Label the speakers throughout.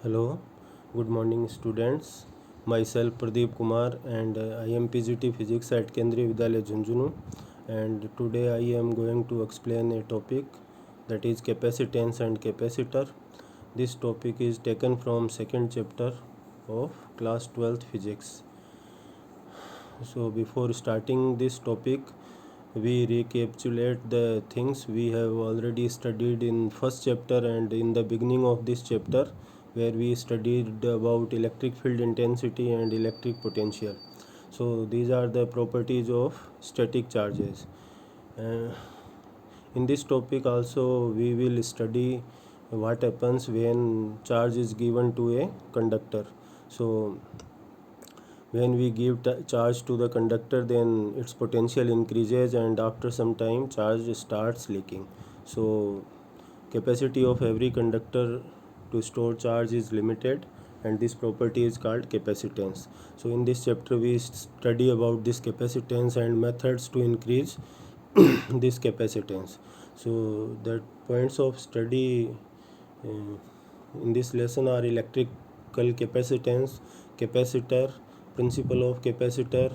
Speaker 1: Hello, good morning students. Myself Pradeep Kumar and I am PGT Physics at Kendriya Vidyalaya Jhunjhunu, and today I am going to explain a topic that is capacitance and capacitor. This topic is taken from second chapter of class 12th physics. So before starting this topic, we recapitulate the things we have already studied in first chapter and in the beginning of this chapter, where we studied about electric field intensity and electric potential. So these are the properties of static charges. uh, in this topic also we will study what happens when charge is given to a conductor. So when we give charge to the conductor, then its potential increases, and after some time charge starts leaking. So capacity of every conductor to store charge is limited, and this property is called capacitance. So in this chapter we study about this capacitance and methods to increase this capacitance. So the points of study in this lesson are electrical capacitance, capacitor, principle of capacitor,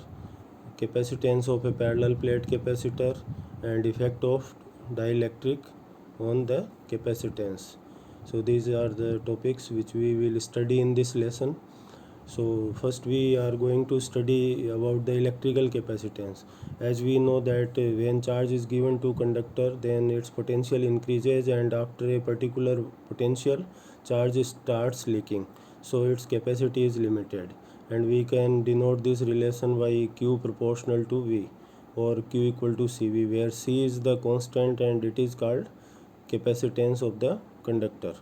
Speaker 1: capacitance of a parallel plate capacitor, and effect of dielectric on the capacitance. So these are the topics which we will study in this lesson. So first we are going to study about the electrical capacitance. As we know that when charge is given to conductor, then its potential increases, and after a particular potential charge starts leaking, so its capacity is limited, and we can denote this relation by Q proportional to V, or Q equal to CV, where C is the constant and it is called capacitance of the conductor.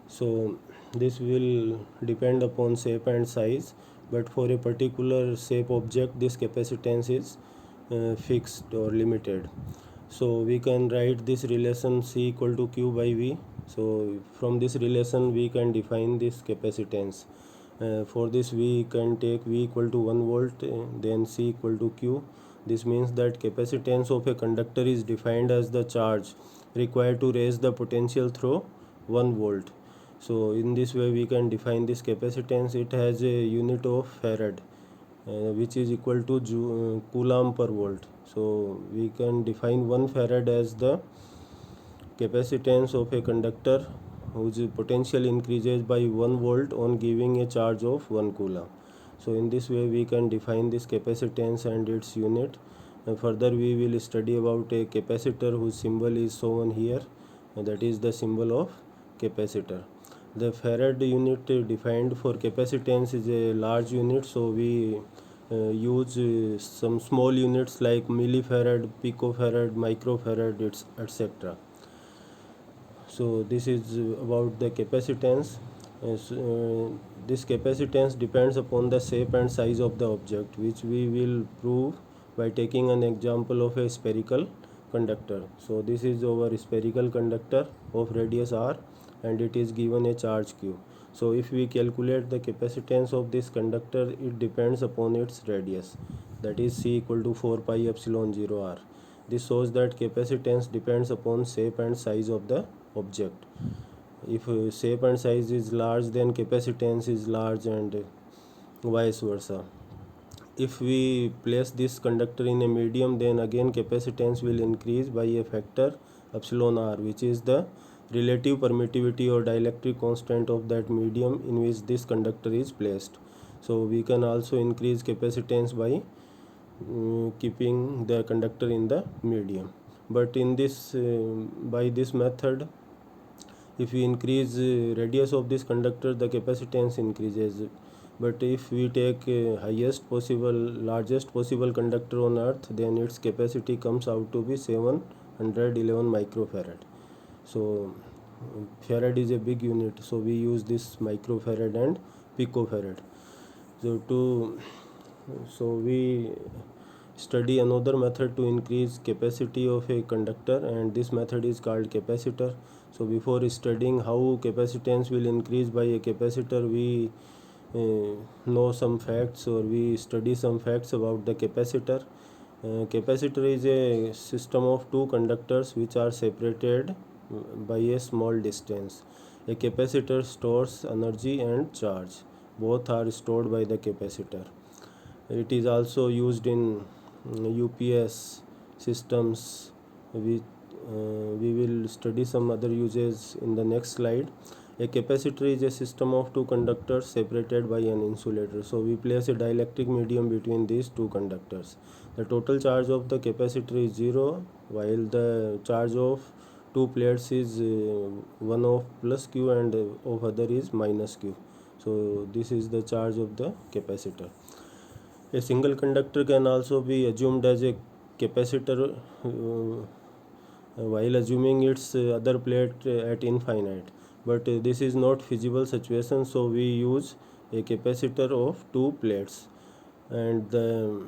Speaker 1: So this will depend upon shape and size, but for a particular shape object this capacitance is fixed or limited. So we can write this relation C equal to Q by V. So from this relation we can define this capacitance. For this we can take V equal to 1 volt, then C equal to Q. This means that capacitance of a conductor is defined as the charge required to raise the potential through 1 volt. So in this way we can define this capacitance. It has a unit of farad, which is equal to coulomb per volt. So we can define 1 farad as the capacitance of a conductor whose potential increases by 1 volt on giving a charge of 1 coulomb. So in this way we can define this capacitance and its unit. Further we will study about a capacitor whose symbol is shown here, that is the symbol of capacitor. The farad unit defined for capacitance is a large unit, so we use some small units like millifarad, picofarad, microfarad, etc. So this is about the capacitance. This capacitance depends upon the shape and size of the object, which we will prove by taking an example of a spherical conductor. So this is our spherical conductor of radius r, and it is given a charge q. So if we calculate the capacitance of this conductor, it depends upon its radius, that is C equal to 4 pi epsilon 0 r. This shows that capacitance depends upon shape and size of the object. If shape and size is large, then capacitance is large, and vice versa. If we place this conductor in a medium, then again capacitance will increase by a factor epsilon r, which is the relative permittivity or dielectric constant of that medium in which this conductor is placed. So we can also increase capacitance by keeping the conductor in the medium. But in this by this method, if we increase radius of this conductor, the capacitance increases. But if we take highest possible, largest possible conductor on earth, then its capacity comes out to be 711 microfarad. So farad is a big unit, so we use this microfarad and picofarad. So we study another method to increase capacity of a conductor, and this method is called capacitor. So before studying how capacitance will increase by a capacitor, we know some facts, or we study some facts about the capacitor. Capacitor is a system of two conductors which are separated by a small distance. A capacitor stores energy and charge. Both are stored by the capacitor. It is also used in UPS systems. We will study some other uses in the next slide. A capacitor is a system of two conductors separated by an insulator. So we place a dielectric medium between these two conductors. The total charge of the capacitor is 0, while the charge of two plates is one of plus q and of other is minus q. So this is the charge of the capacitor. A single conductor can also be assumed as a capacitor while assuming its other plate at infinite, but this is not feasible situation, so we use a capacitor of two plates, and the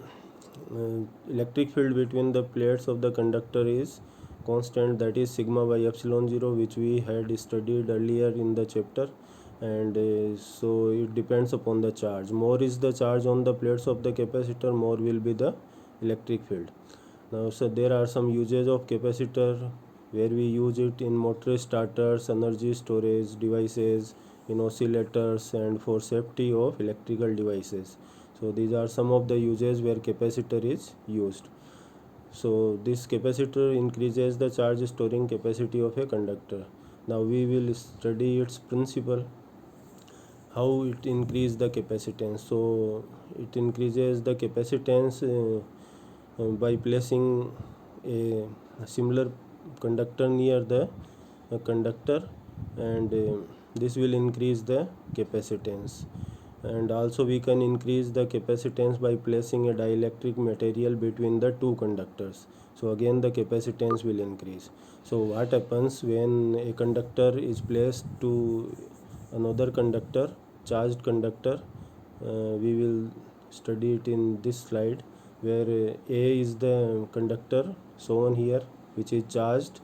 Speaker 1: electric field between the plates of the conductor is constant, that is sigma by epsilon 0, which we had studied earlier in the chapter. And so it depends upon the charge. More is the charge on the plates of the capacitor, more will be the electric field. Now, so there are some uses of capacitor where we use it in motor starters, energy storage devices, in oscillators, and for safety of electrical devices. So these are some of the uses where capacitor is used. So this capacitor increases the charge storing capacity of a conductor. Now we will study its principle, how it increases the capacitance. So it increases the capacitance by placing a similar conductor near the conductor, and this will increase the capacitance. And also we can increase the capacitance by placing a dielectric material between the two conductors. So again the capacitance will increase. So what happens when a conductor is placed to another conductor, charged conductor? We will study it in this slide, where A is the conductor shown here, which is charged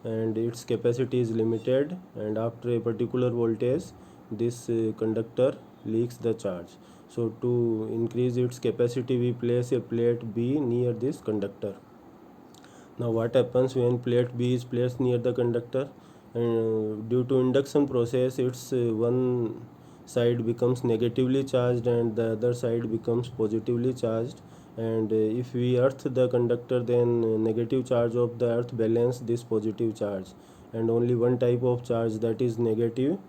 Speaker 1: and its capacity is limited, and after a particular voltage this conductor leaks the charge. So to increase its capacity we place a plate B near this conductor. Now what happens when plate B is placed near the conductor? Due to induction process, its one side becomes negatively charged and the other side becomes positively charged. And if we earth the conductor, then negative charge of the earth balance this positive charge, and only one type of charge, that is negative,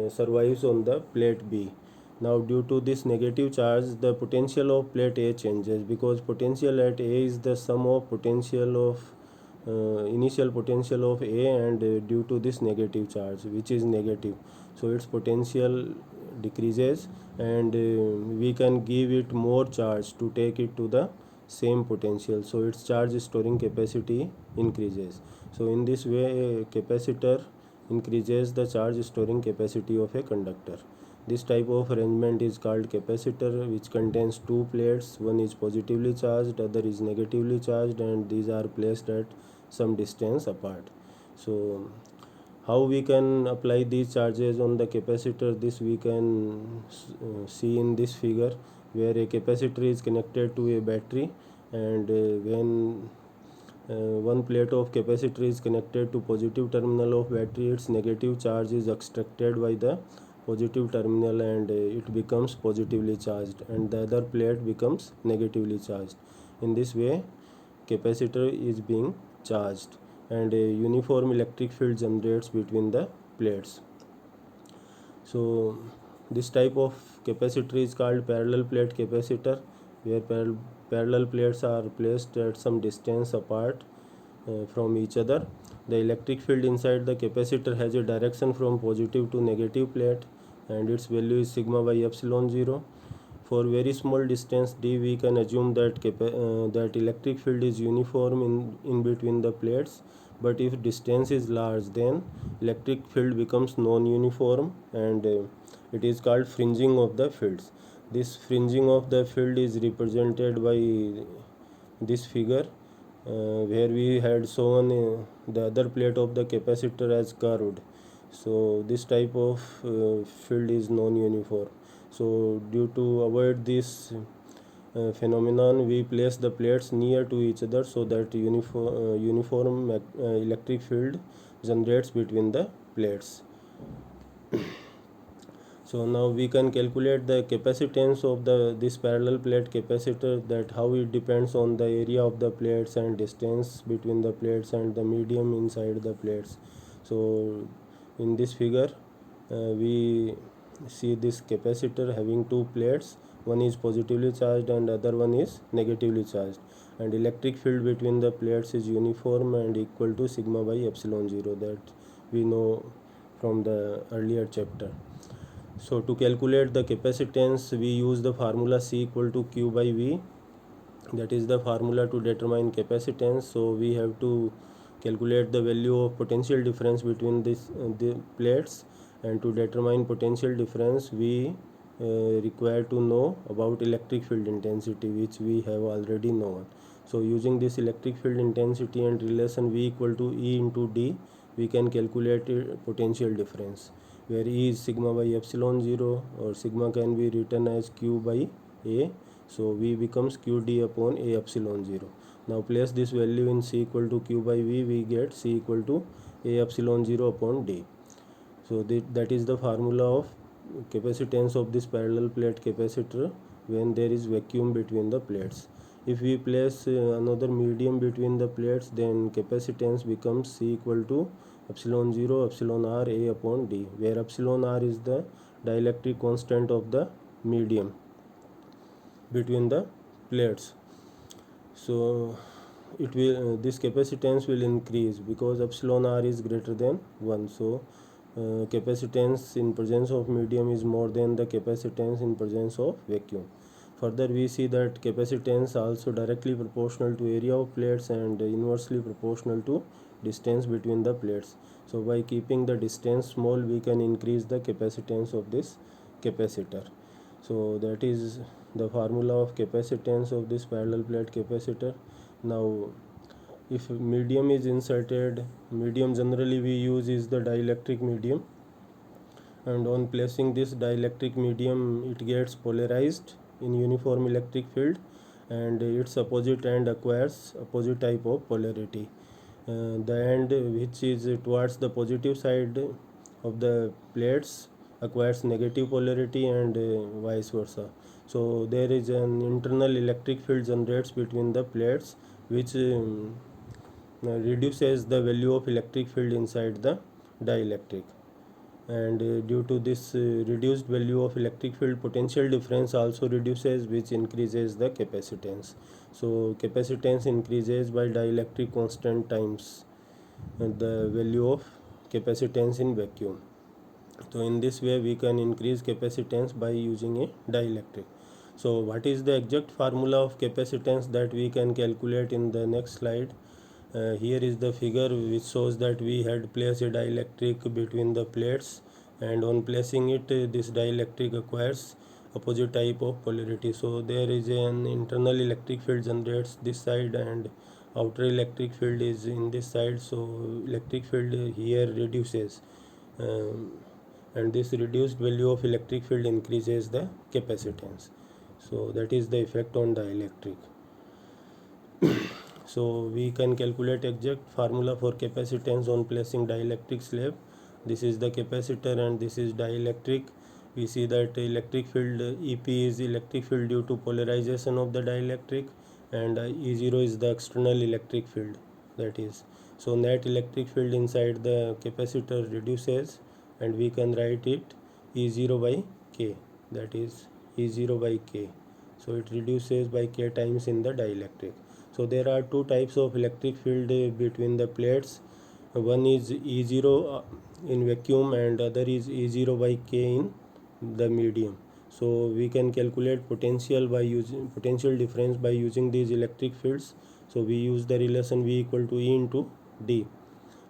Speaker 1: survives on the plate B. Now due to this negative charge, the potential of plate A changes, because potential at A is the sum of potential of initial potential of A, and due to this negative charge which is negative, so its potential decreases, and we can give it more charge to take it to the same potential, so its charge storing capacity increases. So in this way a capacitor increases the charge storing capacity of a conductor. This type of arrangement is called capacitor, which contains two plates, one is positively charged, other is negatively charged, and these are placed at some distance apart. So how we can apply these charges on the capacitor, this we can see in this figure, where a capacitor is connected to a battery, and when one plate of capacitor is connected to positive terminal of battery, its negative charge is extracted by the positive terminal, and it becomes positively charged, and the other plate becomes negatively charged. In this way capacitor is being charged, and a uniform electric field generates between the plates. So this type of capacitor is called parallel plate capacitor, where parallel plates are placed at some distance apart from each other. The electric field inside the capacitor has a direction from positive to negative plate, and its value is sigma by epsilon 0. For very small distance d, we can assume that electric field is uniform in between the plates, but if distance is large, then electric field becomes non-uniform, and it is called fringing of the fields. This fringing of the field is represented by this figure, where we had shown the other plate of the capacitor as curved. So this type of field is non-uniform. So due to avoid this phenomenon, we place the plates near to each other, so that uniform electric field generates between the plates. So now we can calculate the capacitance of this parallel plate capacitor, that how it depends on the area of the plates and distance between the plates and the medium inside the plates. So in this figure we see this capacitor having two plates, one is positively charged and other one is negatively charged, and electric field between the plates is uniform and equal to sigma by epsilon 0, that we know from the earlier chapter. So to calculate the capacitance, we use the formula C equal to Q by V. That is the formula to determine capacitance. So we have to calculate the value of potential difference between the plates, and to determine potential difference we require to know about electric field intensity, which we have already known. So using this electric field intensity and relation V equal to E into D, we can calculate potential difference, where E is sigma by epsilon 0, or sigma can be written as Q by A. So V becomes QD upon A epsilon 0. Now place this value in C equal to Q by V, we get C equal to A epsilon 0 upon D. So that is the formula of capacitance of this parallel plate capacitor when there is vacuum between the plates. If we place another medium between the plates, then capacitance becomes C equal to epsilon 0 epsilon r A upon D, where epsilon r is the dielectric constant of the medium between the plates. So it will this capacitance will increase because epsilon r is greater than 1. So capacitance in presence of medium is more than the capacitance in presence of vacuum. Further, we see that capacitance also directly proportional to area of plates and inversely proportional to distance between the plates. So by keeping the distance small, we can increase the capacitance of this capacitor. So that is the formula of capacitance of this parallel plate capacitor. Now if medium is inserted, medium generally we use is the dielectric medium, and on placing this dielectric medium it gets polarized in uniform electric field, and its opposite end acquires opposite type of polarity. The end which is towards the positive side of the plates acquires negative polarity, and vice versa. So there is an internal electric field generates between the plates, which reduces the value of electric field inside the dielectric, and due to this reduced value of electric field, potential difference also reduces, which increases the capacitance. So capacitance increases by dielectric constant times the value of capacitance in vacuum. So in this way we can increase capacitance by using a dielectric. So what is the exact formula of capacitance that we can calculate in the next slide? Here is the figure which shows that we had placed a dielectric between the plates, and on placing it this dielectric acquires opposite type of polarity. So there is an internal electric field generates this side, and outer electric field is in this side. So electric field here reduces, and this reduced value of electric field increases the capacitance. So that is the effect on dielectric. So we can calculate exact formula for capacitance on placing dielectric slab. This is the capacitor and this is dielectric. We see that electric field EP is electric field due to polarization of the dielectric, and E0 is the external electric field, that is. So net electric field inside the capacitor reduces, and we can write it E0 by K, that is E0 by K. So it reduces by K times in the dielectric. So there are two types of electric field between the plates. One is E0 in vacuum, and other is E0 by K in the medium. So we can calculate potential by using potential difference by using these electric fields. So we use the relation V equal to E into D.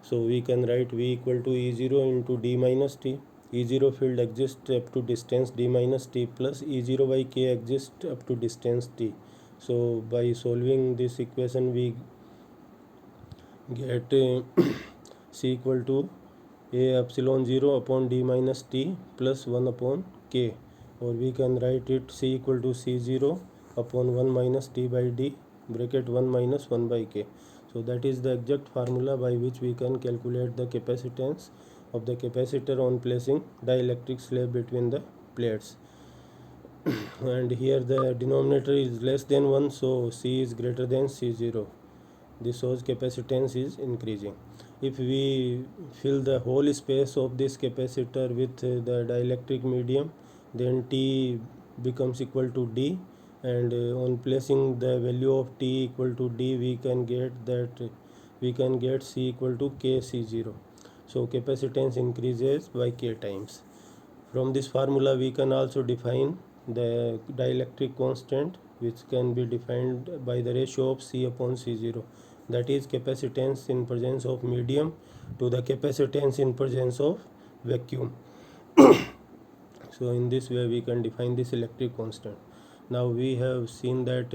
Speaker 1: So we can write V equal to E0 into D minus T. E0 field exists up to distance D minus T, plus E0 by K exists up to distance T. So by solving this equation we get C equal to A epsilon 0 upon D minus T plus 1 upon K, or we can write it C equal to C0 upon 1 minus D by D bracket 1 minus 1 by K. So that is the exact formula by which we can calculate the capacitance of the capacitor on placing dielectric slab between the plates. And here the denominator is less than 1, so C is greater than C0. This shows capacitance is increasing. If we fill the whole space of this capacitor with the dielectric medium, then T becomes equal to D, and on placing the value of T equal to D, we can get C equal to KC0. So capacitance increases by K times. From this formula we can also define the dielectric constant, which can be defined by the ratio of C upon C0, that is capacitance in presence of medium to the capacitance in presence of vacuum. So in this way we can define this electric constant. Now we have seen that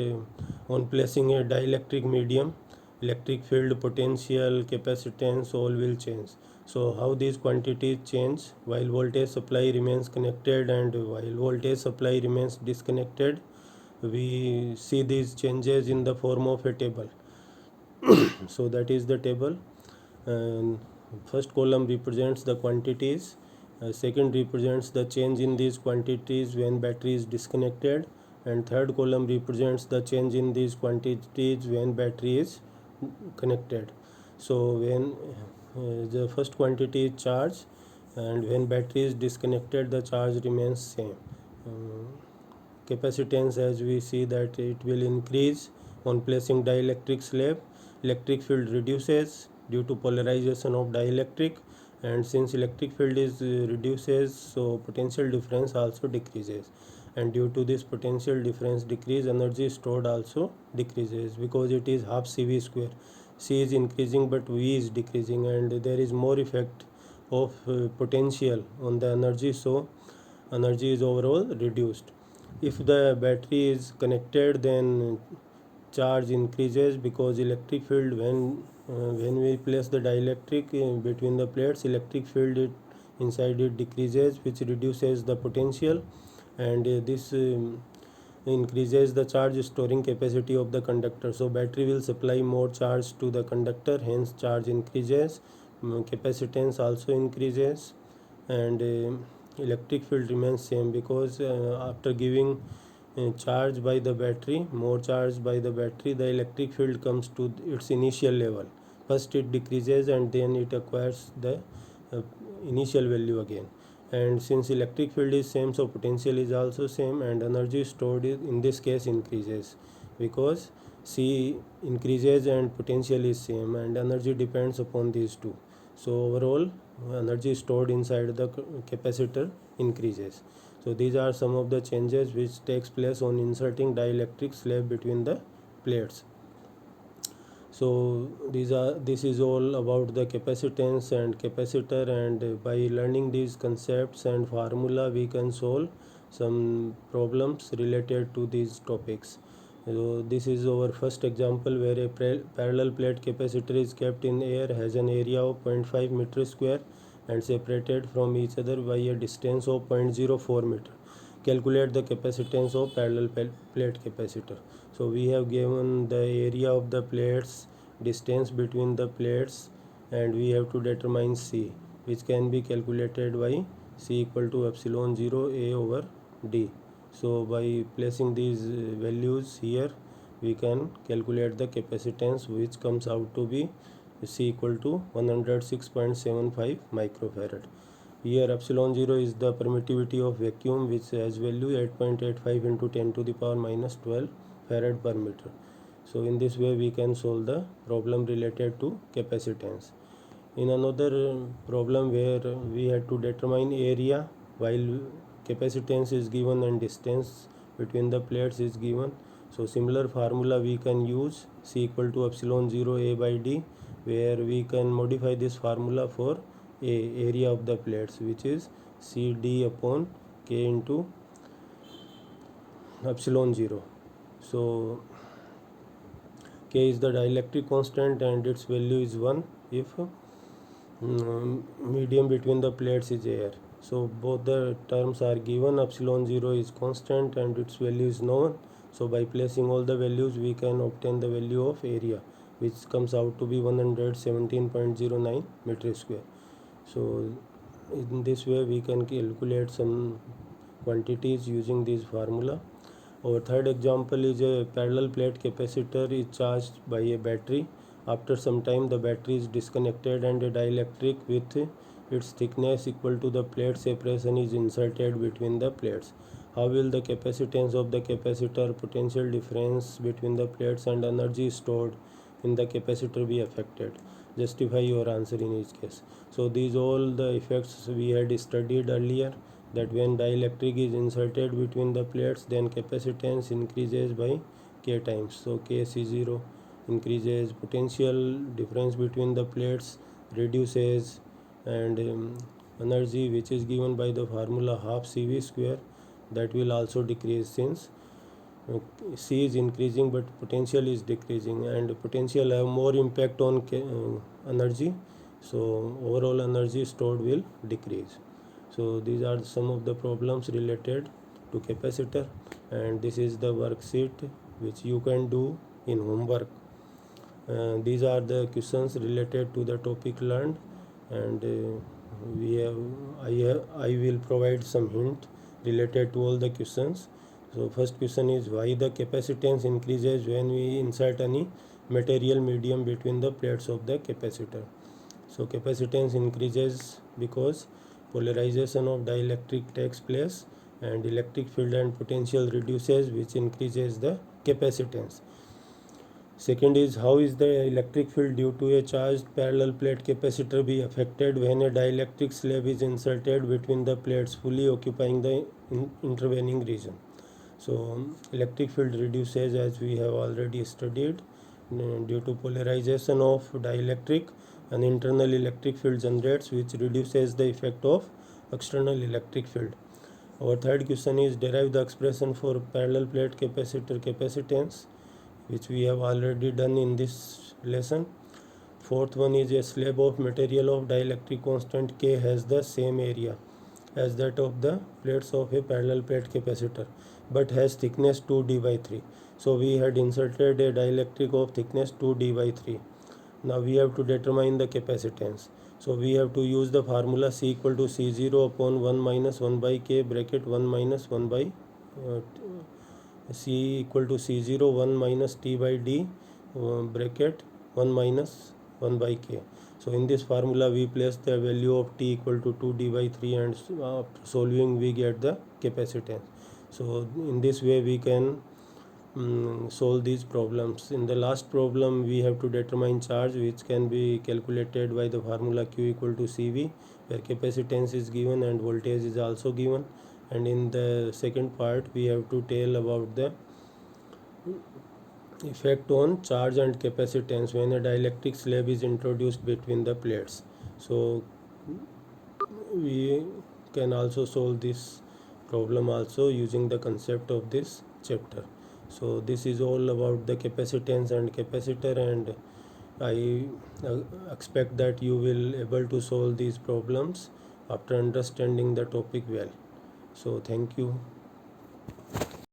Speaker 1: on placing a dielectric medium, electric field, potential, capacitance all will change. So how these quantities change while voltage supply remains connected and while voltage supply remains disconnected, we see these changes in the form of a table. So that is the table. First column represents the quantities, second represents the change in these quantities when battery is disconnected, and third column represents the change in these quantities when battery is connected. So when the first quantity is charge, and when battery is disconnected the charge remains same. Capacitance, as we see that it will increase on placing dielectric slab. Electric field reduces due to polarization of dielectric, and since electric field is reduces, so potential difference also decreases, and due to this potential difference decrease, energy stored also decreases because it is half CV square. C is increasing but V is decreasing, and there is more effect of potential on the energy, so energy is overall reduced. If the battery is connected, then charge increases because electric field, when we place the dielectric between the plates, electric field inside it decreases, which reduces the potential, and this increases the charge storing capacity of the conductor. So battery will supply more charge to the conductor, hence charge increases. Capacitance also increases, and electric field remains same because after giving charge by the battery, more charge by the battery, the electric field comes to its initial level. First it decreases and then it acquires the initial value again. And since electric field is same, so potential is also same, and energy stored in this case increases because C increases and potential is same, and energy depends upon these two. So overall energy stored inside the capacitor increases. So these are some of the changes which takes place on inserting dielectric slab between the plates. So this is all about the capacitance and capacitor, and by learning these concepts and formula we can solve some problems related to these topics. So this is our first example where a parallel plate capacitor is kept in air, has an area of 0.5 meter square and separated from each other by a distance of 0.04 meter. Calculate the capacitance of parallel plate capacitor. So we have given the area of the plates, distance between the plates, and we have to determine C, which can be calculated by C equal to epsilon 0 A over D. So by placing these values here, we can calculate the capacitance, which comes out to be C equal to 106.75 microfarad. Here epsilon 0 is the permittivity of vacuum, which has value 8.85 into 10 to the power minus 12 farad per meter. So in this way we can solve the problem related to capacitance. In another problem where we had to determine area while capacitance is given and distance between the plates is given. So similar formula we can use, C equal to epsilon 0 A by D, where we can modify this formula for area of the plates, which is CD upon K into epsilon 0. So K is the dielectric constant and its value is 1 if medium between the plates is air. So both the terms are given. Epsilon 0 is constant and its value is known. So by placing all the values we can obtain the value of area, which comes out to be 117.09 meter square. So In this way we can calculate some quantities using this formula. Our third example is a parallel plate capacitor is charged by a battery. After some time the battery is disconnected and a dielectric with its thickness equal to the plate separation is inserted between the plates. How will the capacitance of the capacitor, potential difference between the plates and energy stored in the capacitor be affected? Justify your answer in each case. So these all the effects we had studied earlier, that when dielectric is inserted between the plates then capacitance increases by k times. So k C0 increases, potential difference between the plates reduces, and energy which is given by the formula half CV square, that will also decrease, since C is increasing but potential is decreasing, and potential have more impact on energy, so overall energy stored will decrease. So these are some of the problems related to capacitor, and this is the worksheet which you can do in homework. These are the questions related to the topic learned, and I will provide some hint related to all the questions. So first question is, why the capacitance increases when we insert any material medium between the plates of the capacitor? So capacitance increases because polarization of dielectric takes place and electric field and potential reduces, which increases the capacitance. Second is, how is the electric field due to a charged parallel plate capacitor be affected when a dielectric slab is inserted between the plates fully occupying the intervening region? So electric field reduces, as we have already studied, due to polarization of dielectric. An internal electric field generates which reduces the effect of external electric field. Our third question is, derive the expression for parallel plate capacitor capacitance, which we have already done in this lesson. Fourth one is, a slab of material of dielectric constant K has the same area as that of the plates of a parallel plate capacitor but has thickness 2d by 3. So we had inserted a dielectric of thickness 2d by 3. Now we have to determine the capacitance. So we have to use the formula C equal to C0 upon 1 minus 1 by K bracket 1 minus 1 by C equal to C0 1 minus T by D bracket 1 minus 1 by K. So in this formula we place the value of T equal to 2D by 3, and after solving we get the capacitance. So in this way we can solve these problems. In the last problem we have to determine charge, which can be calculated by the formula Q equal to CV, where capacitance is given and voltage is also given. And in the second part we have to tell about the effect on charge and capacitance when a dielectric slab is introduced between the plates. So we can also solve this problem also using the concept of this chapter. So this is all about the capacitance and capacitor, and I expect that you will able to solve these problems after understanding the topic well. So thank you.